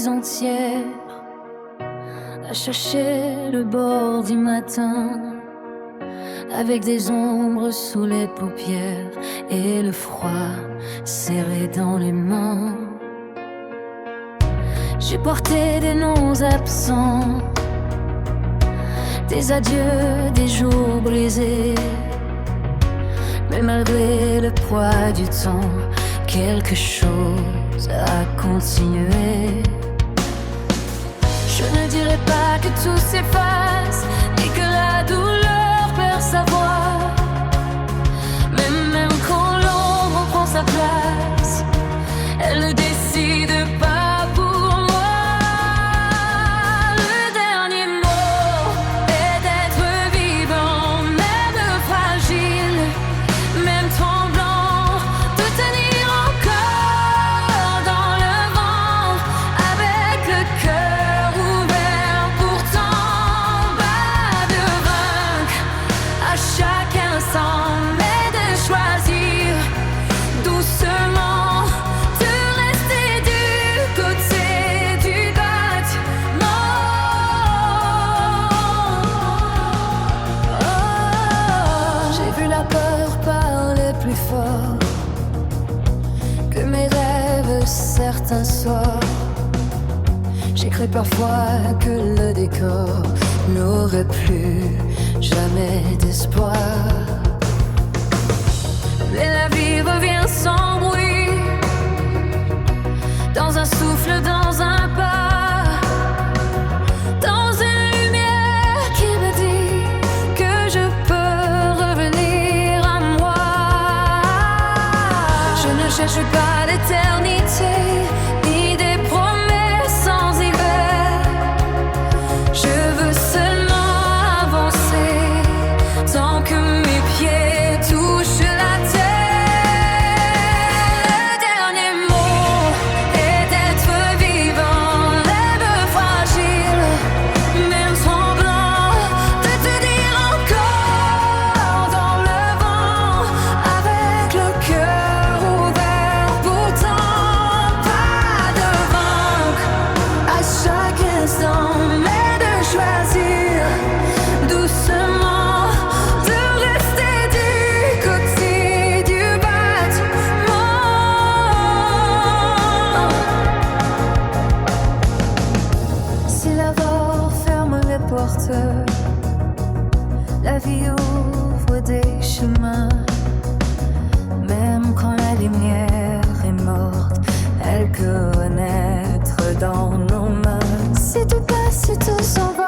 nuits entières à chercher le bord du matin, avec des ombres sous les paupières et le froid serré dans les mains. J'ai porté des noms absents, des adieux, des jours brisés, mais malgré le poids du temps, quelque chose a continué. Je ne dirais pas que tout s'efface et que la douleur perd sa voix, mais même quand l'ombre prend sa place, elle ne décide pas pour moi. Le dernier mot est d'être vivant, même fragile, même tremblant, de tenir encore dans le vent, avec le cœur ouvert, pourtant pas de vaincre à chaque instant, mais de choisir doucement de rester du côté du bâtiment. J'ai vu la peur parler plus fort que mes rêves certains soirs. J'ai cru parfois que le décor n'aurait plus jamais d'espoir. Mais la vie revient sans bruit, dans un souffle, dans un pas, dans une lumière qui me dit que je peux revenir à moi. Je ne cherche pas l'éternité, ni des promesses sans hiver. Je veux seulement avancer, tant que mes pieds touchent la terre. Le dernier mot est d'être vivant, lèvres fragiles, même tremblant, de te dire encore dans le vent, avec le cœur ouvert, pourtant pas de vaincre à chaque instant, mais de choisir doucement de rester du côté du bâtiment. Si la mort ferme les portes, la vie ouvre des chemins. Même quand la lumière est morte, elle peut renaître dans nos mains. Si tout passe, si tout s'en va,